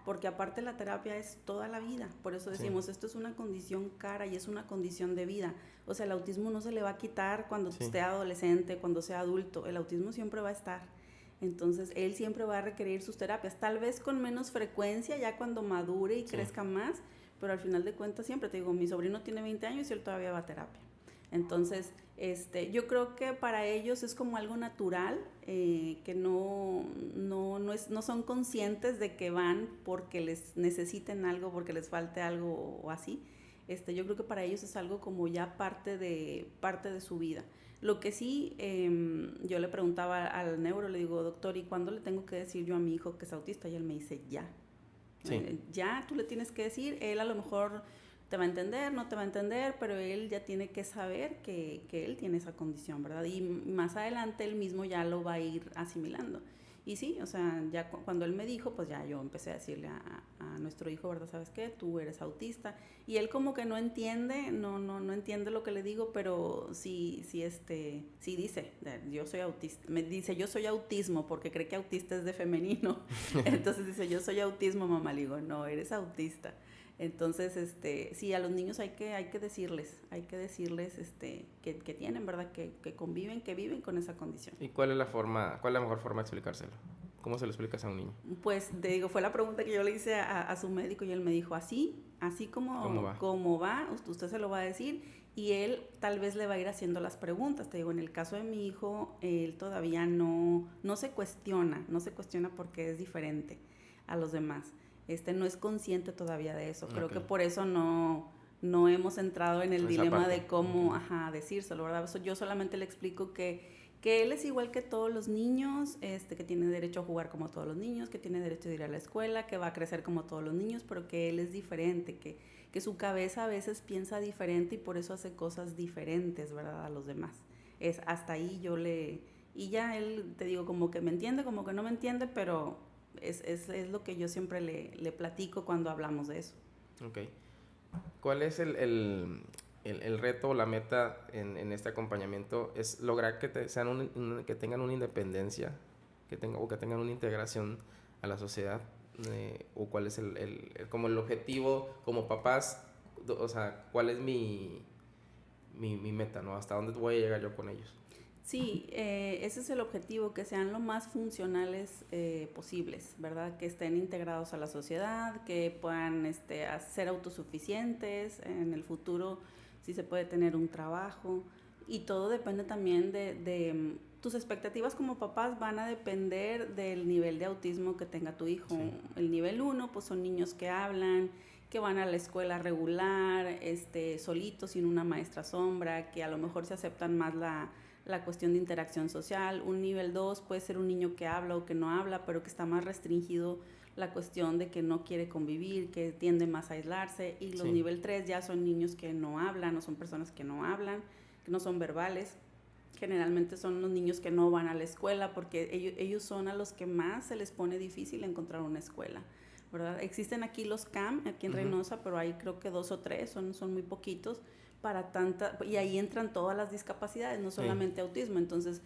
porque aparte la terapia es toda la vida. Por eso decimos, esto es una condición cara y es una condición de vida. O sea, el autismo no se le va a quitar cuando esté adolescente, cuando sea adulto. El autismo siempre va a estar. Entonces, él siempre va a requerir sus terapias, tal vez con menos frecuencia ya cuando madure y crezca más, pero al final de cuentas siempre, te digo, mi sobrino tiene 20 años y él todavía va a terapia. Entonces, yo creo que para ellos es como algo natural, que no son conscientes de que van porque les necesiten algo, porque les falte algo o así. Yo creo que para ellos es algo como ya parte de su vida. Lo que sí, yo le preguntaba al neuro, le digo, doctor, ¿y cuándo le tengo que decir yo a mi hijo que es autista? Y él me dice, ya. Ya tú le tienes que decir, él a lo mejor te va a entender, no te va a entender, pero él ya tiene que saber que él tiene esa condición, ¿verdad? Y más adelante él mismo ya lo va a ir asimilando. Y sí, o sea, ya cuando él me dijo, pues ya yo empecé a decirle a nuestro hijo, ¿verdad? ¿Sabes qué? Tú eres autista. Y él como que no entiende, no entiende lo que le digo, pero sí dice, yo soy autista. Me dice, yo soy autismo, porque cree que autista es de femenino. Entonces dice, yo soy autismo, mamá. Le digo, no, eres autista. Entonces, sí, a los niños hay que decirles que tienen, ¿verdad? Que conviven, que viven con esa condición. ¿Y cuál es la mejor forma de explicárselo? ¿Cómo se lo explicas a un niño? Pues, te digo, fue la pregunta que yo le hice a su médico y él me dijo, así como va, usted se lo va a decir y él tal vez le va a ir haciendo las preguntas. Te digo, en el caso de mi hijo, él todavía no se cuestiona porque es diferente a los demás. No es consciente todavía de eso. Creo que por eso no hemos entrado en el dilema de cómo decírselo, ¿verdad? Yo solamente le explico que él es igual que todos los niños, que tiene derecho a jugar como todos los niños, que tiene derecho a ir a la escuela, que va a crecer como todos los niños, pero que él es diferente, que su cabeza a veces piensa diferente y por eso hace cosas diferentes, ¿verdad? A los demás. Hasta ahí y ya él, te digo, como que me entiende, como que no me entiende, pero es lo que yo siempre le platico cuando hablamos de eso. Ok. ¿Cuál es el reto o la meta en este acompañamiento? ¿Es lograr que tengan una independencia, que tengan una integración a la sociedad? ¿O cuál es como el objetivo como papás? O sea, ¿cuál es mi meta, ¿no? ¿Hasta dónde voy a llegar yo con ellos? Sí, ese es el objetivo, que sean lo más funcionales posibles, ¿verdad? Que estén integrados a la sociedad, que puedan ser autosuficientes en el futuro, si se puede tener un trabajo. Y todo depende también de tus expectativas como papás van a depender del nivel de autismo que tenga tu hijo. Sí. El nivel 1, pues son niños que hablan, que van a la escuela regular, solitos, sin una maestra sombra, que a lo mejor se aceptan más la cuestión de interacción social. Un nivel 2 puede ser un niño que habla o que no habla, pero que está más restringido la cuestión de que no quiere convivir, que tiende más a aislarse. Y los nivel 3 ya son niños que no hablan, o son personas que no hablan, que no son verbales. Generalmente son los niños que no van a la escuela porque ellos son a los que más se les pone difícil encontrar una escuela, ¿verdad? Existen aquí los CAM, aquí en Reynosa, pero hay creo que 2 o 3, son muy poquitos. Y ahí entran todas las discapacidades, no solamente autismo. Entonces,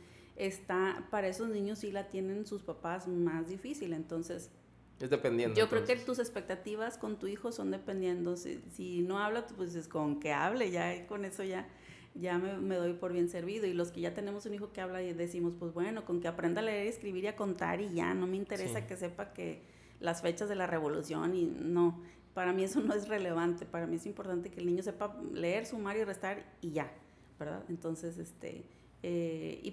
para esos niños sí la tienen sus papás más difícil. Entonces, es dependiendo. Yo creo que tus expectativas con tu hijo son dependiendo. Si no habla, pues es con que hable, ya con eso ya me doy por bien servido. Y los que ya tenemos un hijo que habla y decimos, pues bueno, con que aprenda a leer, escribir y a contar y ya, no me interesa que sepa que las fechas de la revolución y no. Para mí eso no es relevante, para mí es importante que el niño sepa leer, sumar y restar y ya, ¿verdad? Entonces,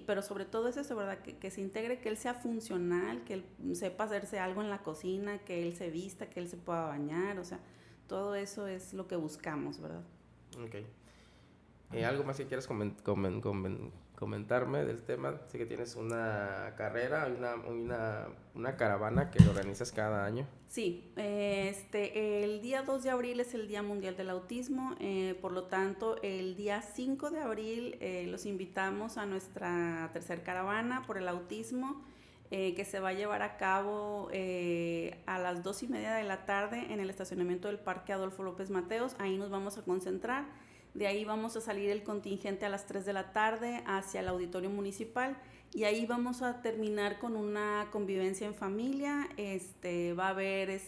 pero sobre todo es eso, ¿verdad? Que se integre, que él sea funcional, que él sepa hacerse algo en la cocina, que él se vista, que él se pueda bañar, o sea, Todo eso es lo que buscamos, ¿verdad? Ok. ¿Algo más que quieras comentarme del tema? Sé que tienes una carrera, una caravana que organizas cada año. Sí, el día 2 de abril es el Día Mundial del Autismo, por lo tanto, el día 5 de abril los invitamos a nuestra tercer caravana por el autismo, que se va a llevar a cabo a las 2:30 de la tarde en el estacionamiento del Parque Adolfo López Mateos. Ahí nos vamos a concentrar. De ahí vamos a salir el contingente a las 3 de la tarde hacia el auditorio municipal y ahí vamos a terminar con una convivencia en familia. Va a haber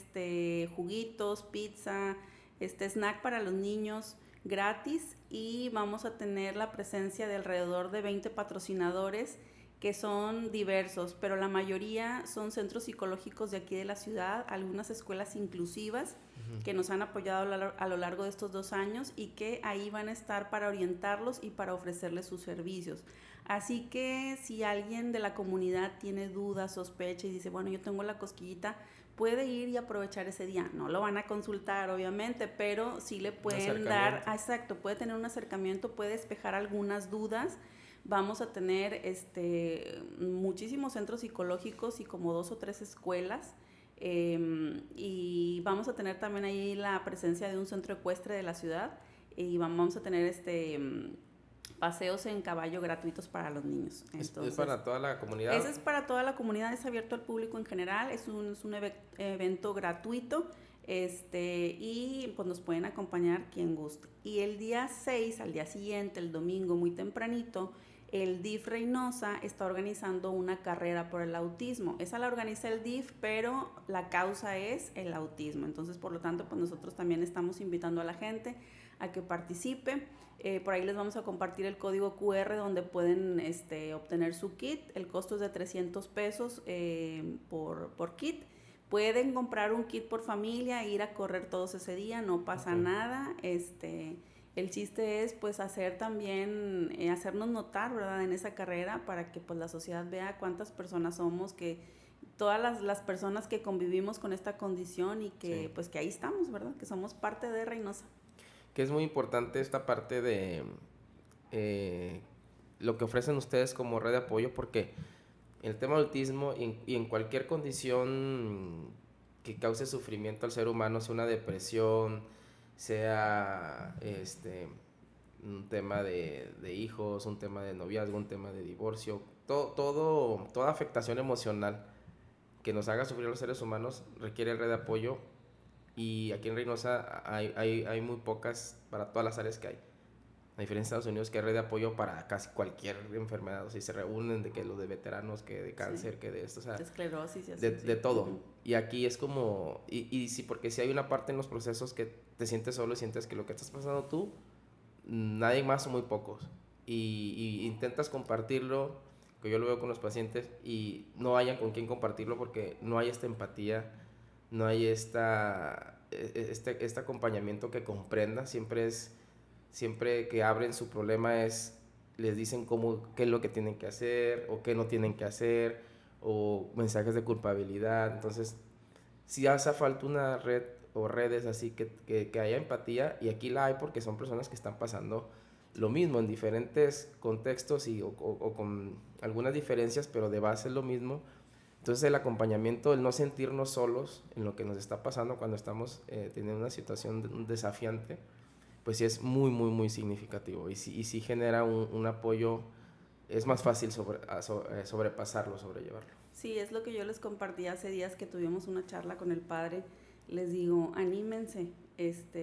juguitos, pizza, snack para los niños gratis y vamos a tener la presencia de alrededor de 20 patrocinadores que son diversos, pero la mayoría son centros psicológicos de aquí de la ciudad, algunas escuelas inclusivas que nos han apoyado a lo largo de estos 2 años y que ahí van a estar para orientarlos y para ofrecerles sus servicios. Así que si alguien de la comunidad tiene dudas, sospecha y dice, bueno, yo tengo la cosquillita, puede ir y aprovechar ese día. No lo van a consultar, obviamente, pero sí le pueden dar, exacto, puede tener un acercamiento, puede despejar algunas dudas. Vamos a tener muchísimos centros psicológicos y como 2 o 3 escuelas. Y vamos a tener también ahí la presencia de un centro ecuestre de la ciudad y vamos a tener paseos en caballo gratuitos para los niños. Entonces, ¿es para toda la comunidad? Ese es para toda la comunidad, es abierto al público en general, es un evento gratuito y pues nos pueden acompañar quien guste. Y el día 6, al día siguiente, el domingo muy tempranito, el DIF Reynosa está organizando una carrera por el autismo. Esa la organiza el DIF, pero la causa es el autismo. Entonces, por lo tanto, pues nosotros también estamos invitando a la gente a que participe. Por ahí les vamos a compartir el código QR donde pueden obtener su kit. El costo es de 300 pesos por kit. Pueden comprar un kit por familia e ir a correr todos ese día, no pasa nada. El chiste es pues hacer también, hacernos notar, ¿verdad?, en esa carrera para que pues la sociedad vea cuántas personas somos, que todas las personas que convivimos con esta condición y que pues que ahí estamos, ¿verdad?, que somos parte de Reynosa. Que es muy importante esta parte de lo que ofrecen ustedes como red de apoyo, porque el tema del autismo y en cualquier condición que cause sufrimiento al ser humano, sea una depresión, sea un tema de hijos, un tema de noviazgo, un tema de divorcio, toda afectación emocional que nos haga sufrir a los seres humanos requiere red de apoyo, y aquí en Reynosa hay muy pocas para todas las áreas que hay. A diferencia de Estados Unidos, que hay red de apoyo para casi cualquier enfermedad, o sea, se reúnen de que los de veteranos, que de cáncer, que de esto, o sea, de esclerosis y así, de todo. Y aquí es como, y sí, porque si hay una parte en los procesos que te sientes solo y sientes que lo que estás pasando tú, nadie más o muy pocos. Y intentas compartirlo, que yo lo veo con los pacientes, y no hayan con quién compartirlo porque no hay esta empatía, no hay este acompañamiento que comprenda. Siempre que abren su problema les dicen qué es lo que tienen que hacer o qué no tienen que hacer, o mensajes de culpabilidad. Entonces, sí hace falta una red o redes así que haya empatía, y aquí la hay porque son personas que están pasando lo mismo en diferentes contextos o con algunas diferencias, pero de base es lo mismo. Entonces el acompañamiento, el no sentirnos solos en lo que nos está pasando cuando estamos teniendo una situación desafiante, pues sí es muy, muy, muy significativo, y sí genera un apoyo. Es más fácil sobrepasarlo, sobrellevarlo. Sí, es lo que yo les compartí hace días que tuvimos una charla con el padre. Les digo, anímense,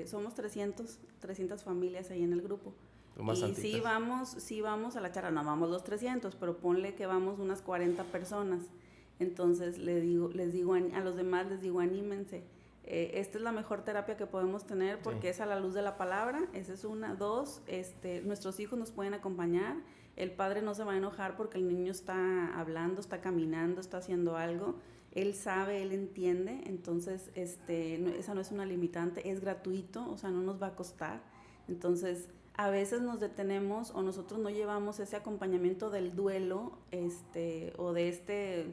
somos 300 familias ahí en el grupo. Y sí vamos a la charla, no vamos los 300, pero ponle que vamos unas 40 personas. Entonces les digo a los demás, les digo, anímense. Esta es la mejor terapia que podemos tener porque es a la luz de la palabra. Esa es una. 2, nuestros hijos nos pueden acompañar. El padre no se va a enojar porque el niño está hablando, está caminando, está haciendo algo. Él sabe, él entiende. Entonces, esa no es una limitante, es gratuito, o sea, no nos va a costar. Entonces, a veces nos detenemos o nosotros no llevamos ese acompañamiento del duelo, o de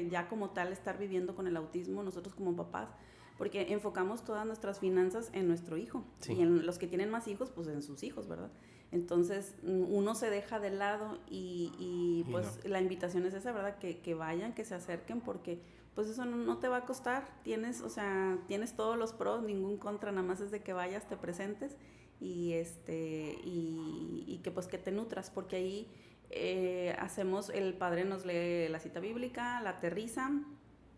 ya como tal estar viviendo con el autismo, nosotros como papás porque enfocamos todas nuestras finanzas en nuestro hijo, Sí. y en los que tienen más hijos, pues en sus hijos, ¿verdad? Entonces uno se deja de lado y pues no. la invitación es esa, ¿verdad? Que vayan, que se acerquen, porque pues eso no te va a costar, tienes, o sea, tienes todos los pros, ningún contra, nada más es de que vayas, te presentes y y que pues que te nutras, porque ahí hacemos, el padre nos lee la cita bíblica, la aterriza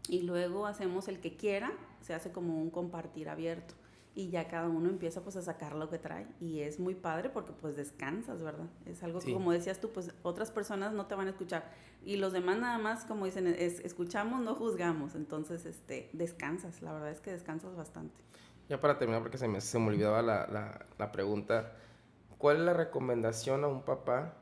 y luego hacemos el que quiera, se hace como un compartir abierto y ya cada uno empieza pues a sacar lo que trae y es muy padre porque pues descansas, ¿verdad? Es algo que, Sí. como decías tú, pues otras personas no te van a escuchar y los demás nada más, como dicen, escuchamos, no juzgamos, entonces descansas, la verdad es que descansas bastante. Ya para terminar, porque se me olvidaba la pregunta, ¿cuál es la recomendación a un papá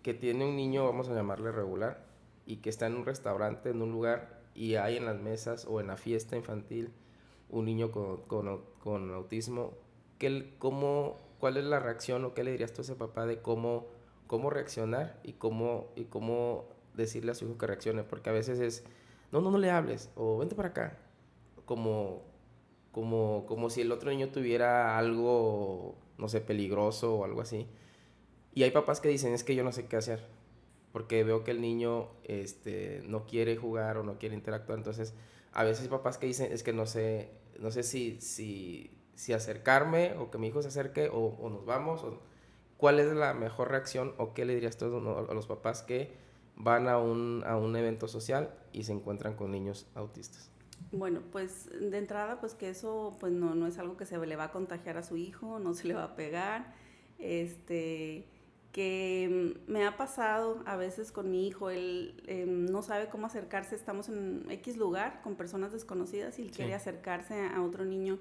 que tiene un niño, vamos a llamarle regular, y que está en un restaurante, en un lugar, y hay en las mesas o en la fiesta infantil un niño con autismo? ¿Cuál es la reacción o qué le dirías tú a ese papá de cómo reaccionar y cómo decirle a su hijo que reaccione? Porque a veces es, no le hables, o vente para acá, como, como si el otro niño tuviera algo, no sé, peligroso o algo así. Y hay papás que dicen, es que yo no sé qué hacer, porque veo que el niño no quiere jugar o no quiere interactuar. Entonces, a veces hay papás que dicen, es que no sé si acercarme o que mi hijo se acerque o nos vamos. ¿Cuál es la mejor reacción o qué le dirías tú a los papás que van a un evento social y se encuentran con niños autistas? Bueno, pues de entrada, pues que eso pues no es algo que se le va a contagiar a su hijo, no se le va a pegar, que me ha pasado a veces con mi hijo, él no sabe cómo acercarse, estamos en X lugar con personas desconocidas y él quiere acercarse a otro niño,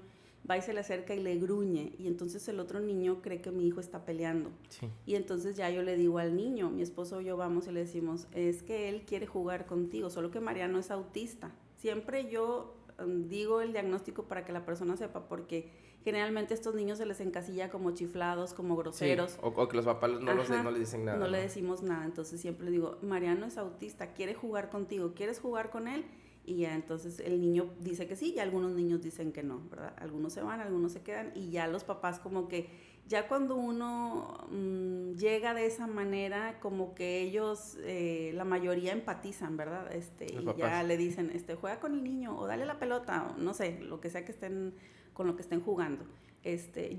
va y se le acerca y le gruñe y entonces el otro niño cree que mi hijo está peleando. Sí. Y entonces ya yo le digo al niño, mi esposo y yo vamos y le decimos, es que él quiere jugar contigo, solo que Mariano es autista. Siempre yo digo el diagnóstico para que la persona sepa, porque generalmente a estos niños se les encasilla como chiflados, como groseros. Sí, o que los papás no les dicen nada. No le decimos nada, entonces siempre le digo, Mariano es autista, quiere jugar contigo, ¿quieres jugar con él? Y ya entonces el niño dice que sí y algunos niños dicen que no, ¿verdad? Algunos se van, algunos se quedan y ya los papás como que, ya cuando uno llega de esa manera, como que ellos, la mayoría empatizan, ¿verdad? Y Los ya papás. le dicen, juega con el niño o dale la pelota, o no sé, lo que sea que estén, con lo que estén jugando.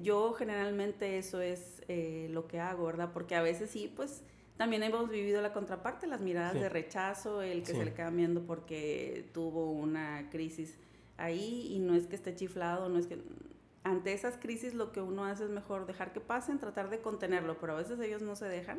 Yo generalmente eso es lo que hago, ¿verdad? Porque a veces sí, pues también hemos vivido la contraparte, las miradas de rechazo, el que se le quedan viendo porque tuvo una crisis ahí y no es que esté chiflado, no es que... Ante esas crisis lo que uno hace es mejor dejar que pasen, tratar de contenerlo, pero a veces ellos no se dejan,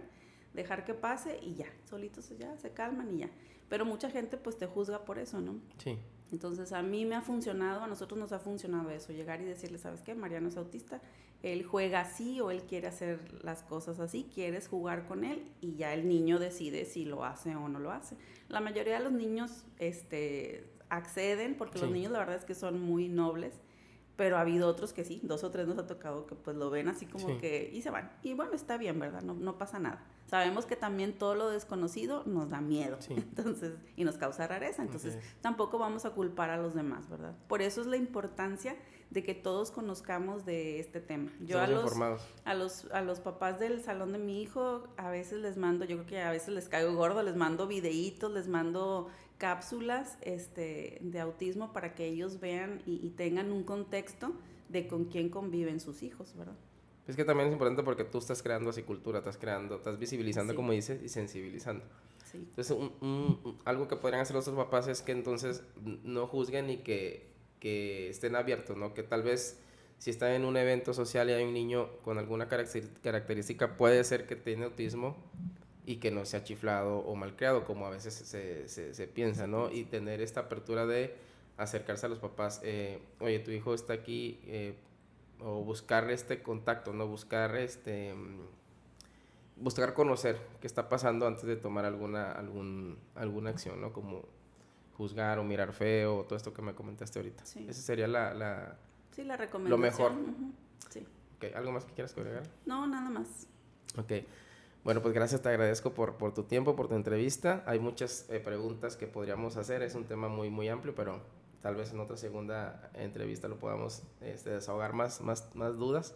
dejar que pase y ya, solitos ya se calman y ya. Pero mucha gente pues te juzga por eso, ¿no? Sí. Entonces a mí me ha funcionado, a nosotros nos ha funcionado eso, llegar y decirle, ¿sabes qué? Mariano es autista, él juega así o él quiere hacer las cosas así, quieres jugar con él y ya el niño decide si lo hace o no lo hace. La mayoría de los niños acceden porque los niños la verdad es que son muy nobles, pero ha habido otros que sí, 2 o 3 nos ha tocado que pues lo ven así como que y se van. Y bueno, está bien, ¿verdad? No pasa nada. Sabemos que también todo lo desconocido nos da miedo, entonces, y nos causa rareza, entonces tampoco vamos a culpar a los demás, ¿verdad? Por eso es la importancia de que todos conozcamos de este tema. Yo a los papás del salón de mi hijo a veces les mando, yo creo que a veces les caigo gordo, les mando videitos, les mando cápsulas de autismo para que ellos vean y tengan un contexto de con quién conviven sus hijos, ¿verdad? Es que también es importante porque tú estás creando así cultura, estás visibilizando, como dices, y sensibilizando. Sí. Entonces, algo que podrían hacer los otros papás es que entonces no juzguen y que estén abiertos, ¿no? Que tal vez si están en un evento social y hay un niño con alguna característica, puede ser que tiene autismo y que no sea chiflado o malcriado, como a veces se piensa, ¿no? Y tener esta apertura de acercarse a los papás, oye, tu hijo está aquí, o buscar este contacto, ¿no? Buscar conocer qué está pasando antes de tomar alguna acción, ¿no? Como juzgar o mirar feo, todo esto que me comentaste ahorita. Sí. Esa sería la recomendación. Lo mejor. Sí. Okay. ¿Algo más que quieras agregar? No, nada más. Ok. Bueno, pues gracias, te agradezco por tu tiempo, por tu entrevista. Hay muchas preguntas que podríamos hacer, es un tema muy, muy amplio, pero tal vez en otra segunda entrevista lo podamos desahogar más dudas.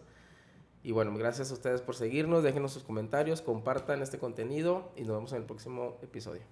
Y bueno, gracias a ustedes por seguirnos, déjenos sus comentarios, compartan este contenido y nos vemos en el próximo episodio.